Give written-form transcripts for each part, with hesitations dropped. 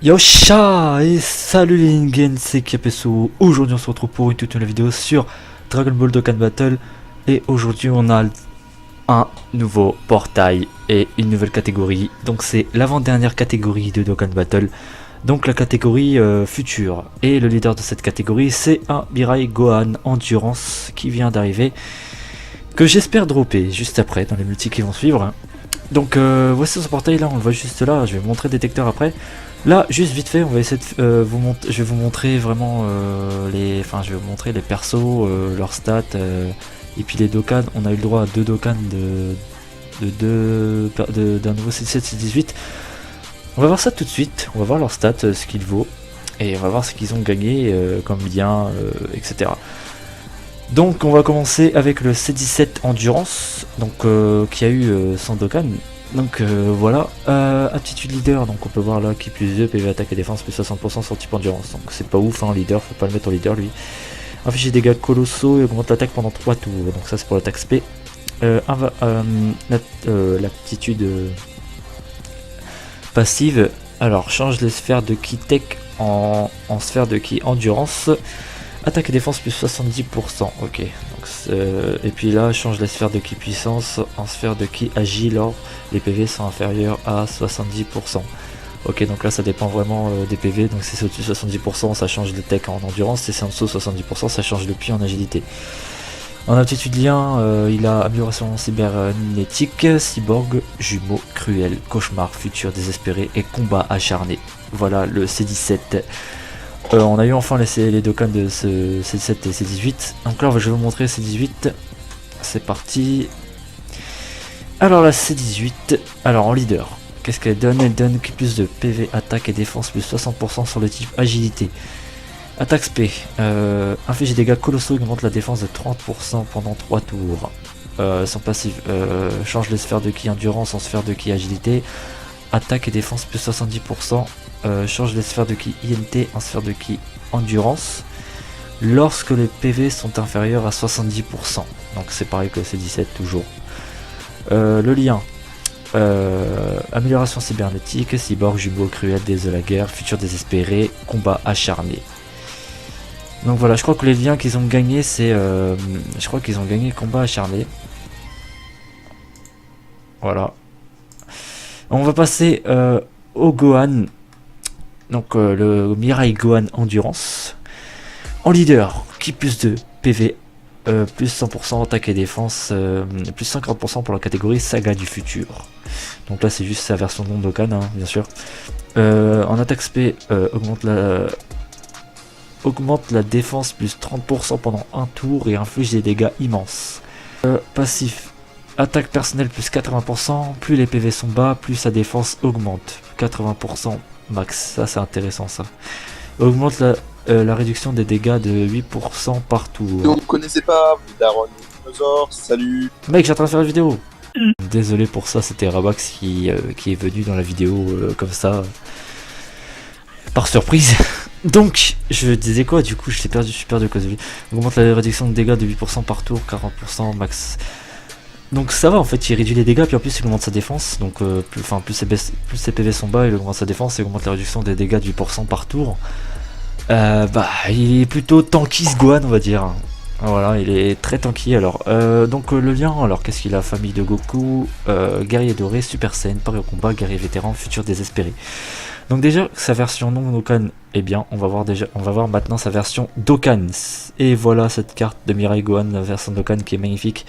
Yosha et salut les Ningen, c'est Kiapesso. Aujourd'hui on se retrouve pour une toute nouvelle vidéo sur Dragon Ball Dokkan Battle. Et aujourd'hui on a un nouveau portail et une nouvelle catégorie. Donc c'est l'avant-dernière catégorie de Dokkan Battle. Donc la catégorie future. Et le leader de cette catégorie c'est un Mirai Gohan Endurance qui vient d'arriver. Que j'espère dropper juste après dans les multis qui vont suivre. Donc voici ce portail là, on le voit juste là, je vais vous montrer le détecteur après. Là, juste vite fait, on va essayer de je vais vous montrer vraiment je vais vous montrer les persos, leurs stats, et puis les Dokkan. On a eu le droit à 2 Dokkan d'un nouveau C17 C18. On va voir ça tout de suite, on va voir leurs stats, ce qu'il vaut, et on va voir ce qu'ils ont gagné comme lien, etc. Donc on va commencer avec le C17 Endurance, donc qui a eu 100 Dokkan. Donc voilà, aptitude leader, donc on peut voir là qui plus 2, PV attaque et défense plus 60% sur type endurance. Donc c'est pas ouf hein, leader, faut pas le mettre en leader lui. Inflige des dégâts colossaux et augmente l'attaque pendant 3 tours, donc ça c'est pour l'attaque SP. L'aptitude passive, alors change les sphères de ki tech en sphère de ki endurance. Attaque et défense plus 70%, ok. Donc, et puis là, change la sphère de ki puissance en sphère de ki agile lors les PV sont inférieurs à 70%. Ok, donc là ça dépend vraiment des PV, donc si c'est au-dessus de 70%, ça change le tech en endurance, si c'est en dessous de 70%, ça change le pi en agilité. En aptitude lien, il a amélioration cybernétique, cyborg, jumeau, cruel, cauchemar, futur, désespéré et combat acharné. Voilà le C17. On a eu enfin les Dokkan de ce C17 et C18. Donc là je vais vous montrer C18. C'est parti. Alors la C18, alors en leader, qu'est-ce qu'elle donne? Elle donne plus de PV, attaque et défense plus 60% sur le type agilité. Attaque SP, inflige des dégâts colossaux, augmente la défense de 30% pendant 3 tours. Son passif, change les sphères de ki endurance en sphère de ki agilité. Attaque et défense plus 70%. Change les sphères de ki INT en sphère de ki endurance lorsque les PV sont inférieurs à 70%. Donc c'est pareil que C17 toujours. Le lien, amélioration cybernétique, cyborg, jumeau, cruel, déus de la guerre, futur désespéré, combat acharné. Donc voilà, je crois que les liens qu'ils ont gagné c'est je crois qu'ils ont gagné combat acharné. Voilà. On va passer au Gohan. Donc le Mirai Gohan Endurance. En leader, qui plus 2 PV, plus 100% attaque et défense, plus 50% pour la catégorie Saga du futur. Donc là c'est juste sa version non Dokkan hein, bien sûr. En attaque SP, augmente la défense plus 30% pendant un tour et inflige des dégâts immenses. Passif, attaque personnelle plus 80%, plus les PV sont bas, plus sa défense augmente. 80% max, ça c'est intéressant ça. Augmente la réduction des dégâts de 8% par tour. Vous ne connaissez pas, vous Daron Dinosaure, salut. Mec, j'ai en train de faire une vidéo. Désolé pour ça, c'était Rabax qui est venu dans la vidéo comme ça, par surprise. Donc, je disais quoi du coup, je suis perdu à cause de lui. Augmente la réduction de dégâts de 8% par tour, 40% max. Donc ça va en fait, il réduit les dégâts puis en plus il augmente sa défense. Donc plus ses PV sont bas, il augmente sa défense et augmente la réduction des dégâts de 8% par tour. Il est plutôt tanky ce Gohan on va dire. Voilà, il est très tanky alors. Donc le lien, alors qu'est-ce qu'il a? Famille de Goku, guerrier doré, Super Saiyan, pari au combat, guerrier vétéran, futur désespéré. Donc déjà sa version non Dokkan est bien, on va voir maintenant sa version Dokkan. Et voilà cette carte de Mirai Gohan, la version Dokkan qui est magnifique.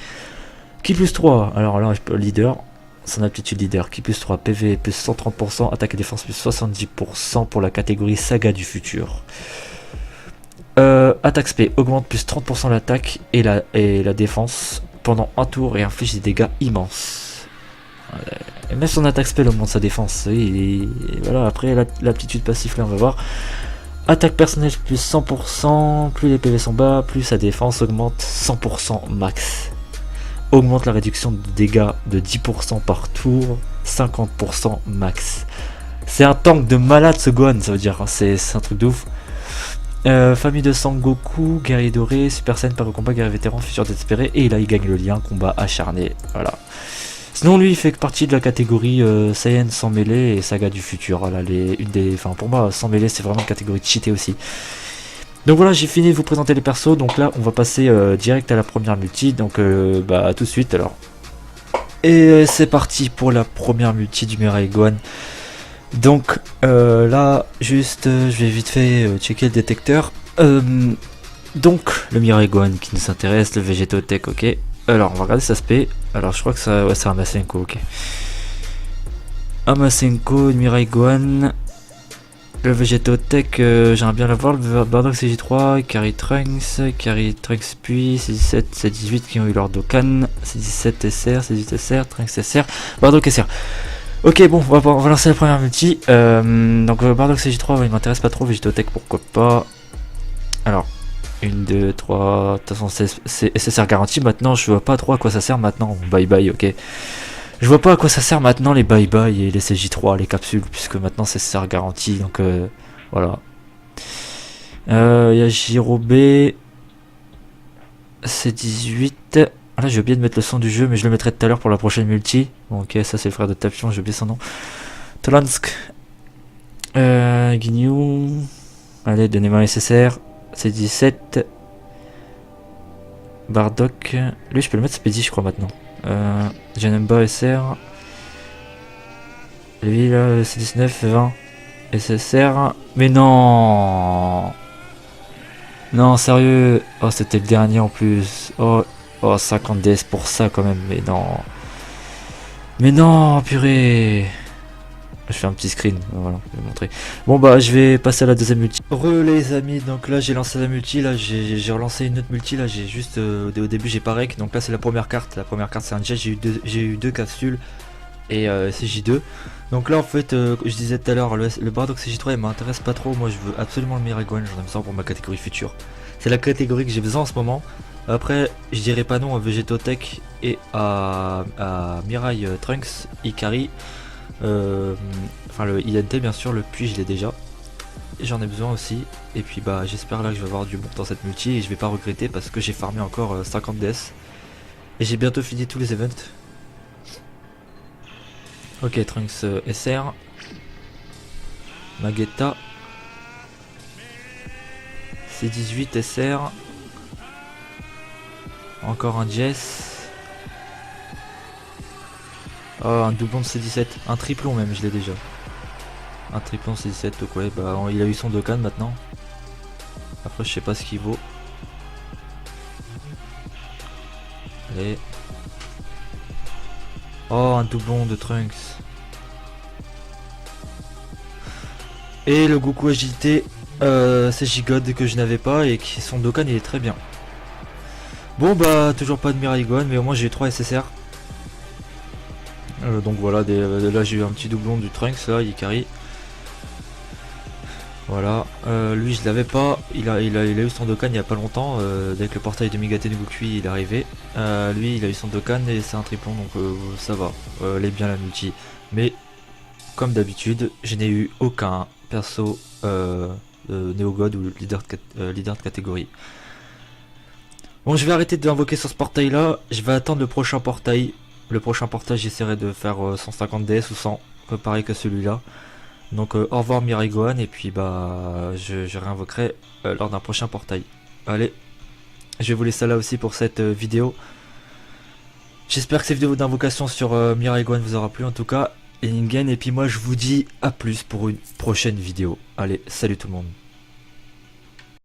Ki plus 3, alors là leader, son aptitude leader, Ki plus 3, PV plus 130%, attaque et défense plus 70% pour la catégorie Saga du futur. Attaque SP, augmente plus 30% l'attaque et la défense pendant un tour et inflige des dégâts immenses. Et même son attaque SP augmente sa défense, et voilà, après l'aptitude passive là on va voir. Attaque personnelle plus 100%, plus les PV sont bas, plus sa défense augmente 100% max. Augmente la réduction de dégâts de 10% par tour, 50% max. C'est un tank de malade ce Gohan, ça veut dire, c'est un truc de ouf. Famille de Sangoku, guerrier doré, Super Saiyan, par le combat, guerrier vétéran, futur désespéré, et là il gagne le lien, combat acharné, voilà. Sinon lui il fait partie de la catégorie Saiyan sans mêlée et Saga du futur. Voilà, enfin pour moi sans mêlée c'est vraiment une catégorie de cheaté aussi. Donc voilà, j'ai fini de vous présenter les persos. Donc là on va passer direct à la première multi. Donc bah tout de suite alors. Et c'est parti pour la première multi du Mirai Gohan. Donc là juste je vais vite fait checker le détecteur. Donc le Mirai Gohan qui nous intéresse, le Végétotech, ok. Alors on va regarder cet aspect. Alors je crois que ça, ouais, c'est un Masenko, ok. Un Masenko, Mirai Gohan. Le Végétotech, j'aimerais bien l'avoir. Le Bardock CJ3, Carry Trunks puis C17, C18 qui ont eu leur Dokkan. C17 SR, C18 SR, Trunks SR, Bardock SR. Ok, bon, on va lancer la première multi. Donc Bardock CJ3, ouais, il m'intéresse pas trop. Végétotech, pourquoi pas. Alors, 1, 2, 3. De toute façon, c'est SSR garanti. Maintenant, je vois pas trop à quoi ça sert maintenant. Bye bye, ok. Je vois pas à quoi ça sert maintenant les bye bye et les CJ3, les capsules, puisque maintenant c'est SSR garanti. Donc voilà. Il y a Jirobé. C18. Ah là, j'ai oublié de mettre le son du jeu, mais je le mettrai tout à l'heure pour la prochaine multi. Bon, ok, ça c'est le frère de Tapion, j'ai oublié son nom. Tolansk. Ginyu. Allez, donnez-moi un SSR. C17. Bardock. Lui, je peux le mettre Speedy, je crois, maintenant. Janemba SR. Lui, là, C19, 20. SSR. Mais non! Non, sérieux. Oh, c'était le dernier en plus. Oh, 50 DS pour ça, quand même. Mais non. Mais non, purée. Je fais un petit screen, voilà, je vais montrer. Bon bah je vais passer à la deuxième multi. Les amis, donc là j'ai lancé la multi, là j'ai relancé une autre multi, là j'ai juste au début j'ai pas rec, donc là c'est la première carte c'est un jet, j'ai eu deux capsules et CJ2. Donc là en fait je disais tout à l'heure le Bardock CJ3 il m'intéresse pas trop, moi je veux absolument le Mirai Gohan, j'en ai besoin pour ma catégorie future. C'est la catégorie que j'ai besoin en ce moment. Après je dirais pas non à Végétotech et à Mirai Trunks, Ikari. Enfin le INT bien sûr, le puits je l'ai déjà. J'en ai besoin aussi. Et puis bah j'espère là que je vais avoir du bon dans cette multi et je vais pas regretter parce que j'ai farmé encore 50 DS. Et j'ai bientôt fini tous les events. Ok, Trunks SR. Magetta. C18 SR. Encore un Jess. Oh, un doublon de C17, un triplon même, je l'ai déjà. Un triplon C17, donc ouais, bah il a eu son Dokkan maintenant. Après, je sais pas ce qu'il vaut. Allez. Oh, un doublon de Trunks. Et le Goku agilité, c'est Gigod que je n'avais pas et qui son Dokkan il est très bien. Bon bah, toujours pas de Mirai Gohan, mais au moins j'ai eu 3 SSR. Donc voilà, là j'ai eu un petit doublon du Trunks là, Ikari. Voilà, lui je l'avais pas, il a eu son Dokkan il y a pas longtemps, dès que le portail de Migaten Goku il est arrivé. Lui il a eu son Dokkan et c'est un triplon donc ça va, elle est bien la multi. Mais comme d'habitude, je n'ai eu aucun perso Néogod ou leader de catégorie. Bon, je vais arrêter d'invoquer sur ce portail là, je vais attendre le prochain portail. Le prochain portail j'essaierai de faire 150 DS ou 100, pareil que celui-là. Donc au revoir Mirai Gohan et puis bah je réinvoquerai lors d'un prochain portail. Allez, je vais vous laisser là aussi pour cette vidéo. J'espère que cette vidéo d'invocation sur Mirai Gohan vous aura plu en tout cas. Et Ningen, et puis moi je vous dis à plus pour une prochaine vidéo. Allez, salut tout le monde.